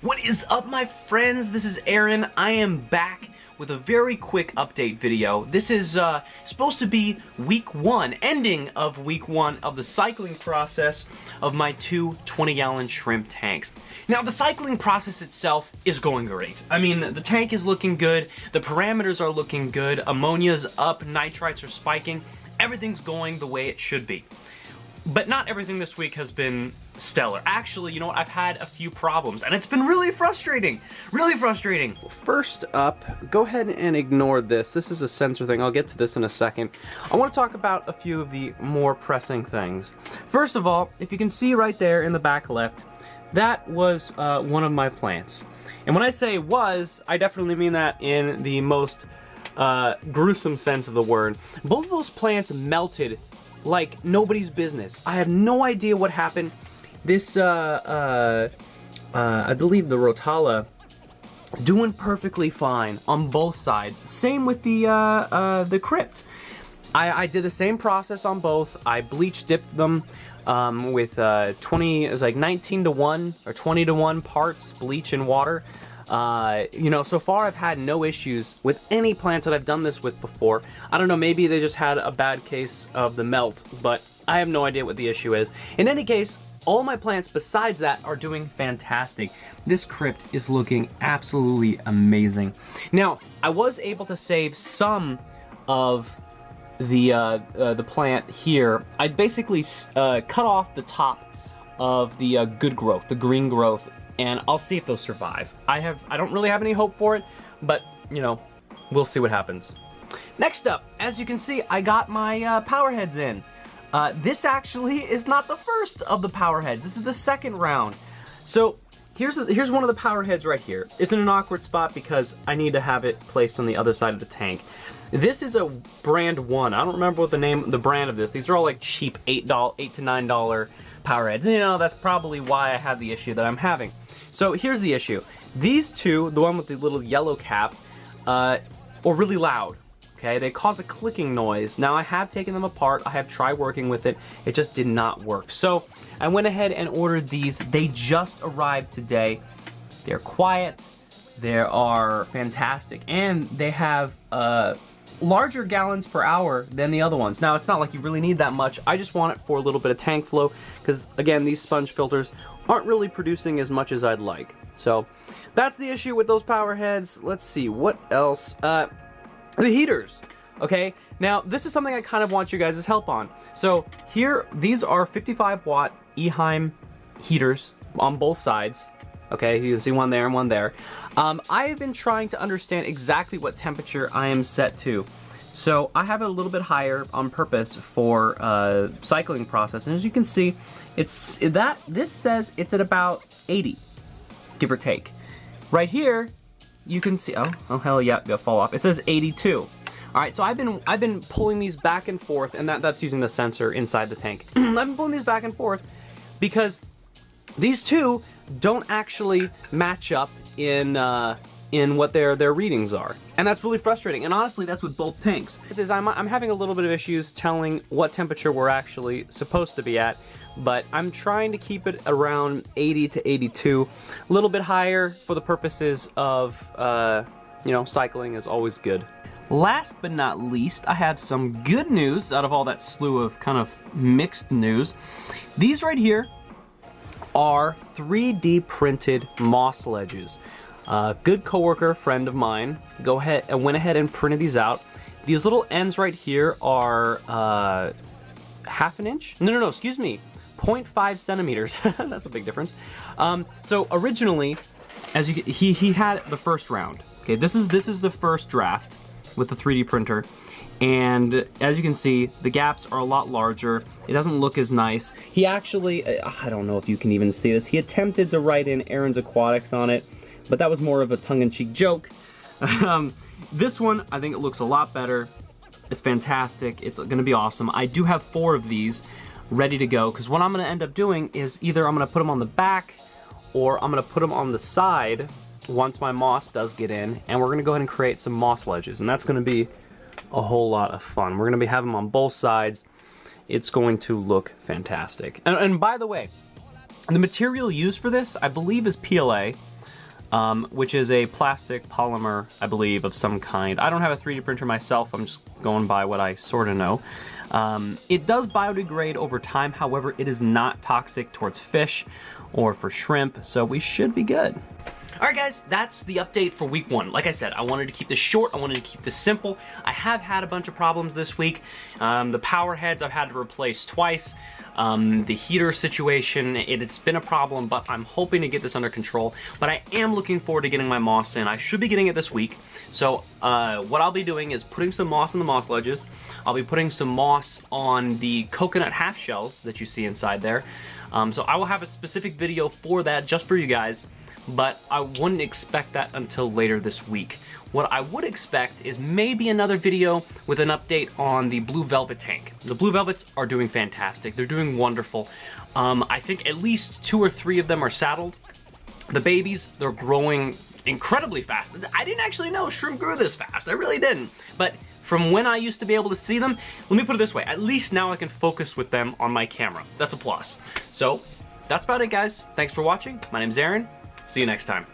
What is up, my friends? This is Aaron. I am back with a very quick update video. This is supposed to be week 1, ending of week 1 of the cycling process of my two 20-gallon shrimp tanks. Now, the cycling process itself is going great. I mean, the tank is looking good, the parameters are looking good, ammonia's up, nitrites are spiking, everything's going the way it should be. But not everything this week has been stellar. Actually, you know what? I've had a few problems, and it's been really frustrating. Really frustrating. First up, go ahead and ignore this. This is a sensor thing. I'll get to this in a second. I want to talk about a few of the more pressing things. First of all, if you can see right there in the back left, that was one of my plants. And when I say was, I definitely mean that in the most gruesome sense of the word. Both of those plants melted like nobody's business. I have no idea what happened. This, I believe the Rotala, doing perfectly fine on both sides. Same with the Crypt. I did the same process on both. I bleach dipped them with 20, it was like 19 to 1 or 20 to 1 parts bleach and water. You know, so far I've had no issues with any plants that I've done this with before. I don't know, maybe they just had a bad case of the melt, but I have no idea what the issue is. In any case, all my plants besides that are doing fantastic. This Crypt is looking absolutely amazing. Now, I was able to save some of the plant here. I basically cut off the top of the good growth, the green growth, and I'll see if those survive. I don't really have any hope for it, but you know, we'll see what happens. Next up, as you can see, I got my power heads in. This actually is not the first of the power heads. This is the second round. So here's one of the power heads right here. It's in an awkward spot because I need to have it placed on the other side of the tank. This is a brand 1. I don't remember what the brand of this. These are all like cheap $8 to $9 power heads. And, you know, that's probably why I have the issue that I'm having. So here's the issue. These two, the one with the little yellow cap, are really loud. Okay, they cause a clicking noise. Now I have taken them apart. I have tried working with it. It just did not work. So I went ahead and ordered these. They just arrived today. They're quiet. They are fantastic, and they have larger gallons per hour than the other ones. Now, it's not like you really need that much. I just want it for a little bit of tank flow because, again, these sponge filters aren't really producing as much as I'd like. So that's the issue with those power heads. Let's see, what else? The heaters. Okay, now this is something I kind of want you guys' help on. So here, these are 55-watt Eheim heaters on both sides. Okay, you can see one there and one there. I have been trying to understand exactly what temperature I am set to. So I have it a little bit higher on purpose for cycling process. And as you can see, this says it's at about 80, give or take. Right here, you can see, oh hell yeah, gonna fall off. It says 82. All right, so I've been pulling these back and forth, and that's using the sensor inside the tank. I've been pulling these back and forth because these two don't actually match up in what their readings are, and that's really frustrating. And honestly, that's with both tanks. I'm having a little bit of issues telling what temperature we're actually supposed to be at, but I'm trying to keep it around 80 to 82, a little bit higher for the purposes of you know, cycling is always good. Last but not least, I have some good news out of all that slew of kind of mixed news. These right here are 3D printed moss ledges. Good coworker, friend of mine, went ahead and printed these out. These little ends right here are half an inch? No, excuse me, 0.5 centimeters. That's a big difference. So originally, as you he had the first round. Okay, this is the first draft with the 3D printer. And as you can see, the gaps are a lot larger. It doesn't look as nice. He actually, I don't know if you can even see this, he attempted to write in Aaron's Aquatics on it, but that was more of a tongue-in-cheek joke. This one, I think it looks a lot better. It's fantastic. It's gonna be awesome. I do have 4 of these ready to go, because what I'm gonna end up doing is either I'm gonna put them on the back, or I'm gonna put them on the side once my moss does get in, and we're gonna go ahead and create some moss ledges, and that's gonna be a whole lot of fun. We're gonna be having them on both sides. It's going to look fantastic. And by the way, the material used for this, I believe, is PLA. which is a plastic polymer, I believe, of some kind. I don't have a 3D printer myself, I'm just going by what I sort of know. It does biodegrade over time, however, it is not toxic towards fish or for shrimp, so we should be good. Alright guys, that's the update for week 1. Like I said, I wanted to keep this short, I wanted to keep this simple. I have had a bunch of problems this week. The power heads I've had to replace twice. The heater situation, it's been a problem, but I'm hoping to get this under control. But I am looking forward to getting my moss in. I should be getting it this week. So what I'll be doing is putting some moss in the moss ledges. I'll be putting some moss on the coconut half shells that you see inside there. So I will have a specific video for that just for you guys, but I wouldn't expect that until later this week. What I would expect is maybe another video with an update on the blue velvet tank. The blue velvets are doing fantastic. They're doing wonderful. I think at least 2 or 3 of them are saddled. The babies, they're growing incredibly fast. I didn't actually know shrimp grew this fast. I really didn't. But from when I used to be able to see them, let me put it this way, at least now I can focus with them on my camera. That's a plus. So that's about it, guys. Thanks for watching. My name's Aaron. See you next time.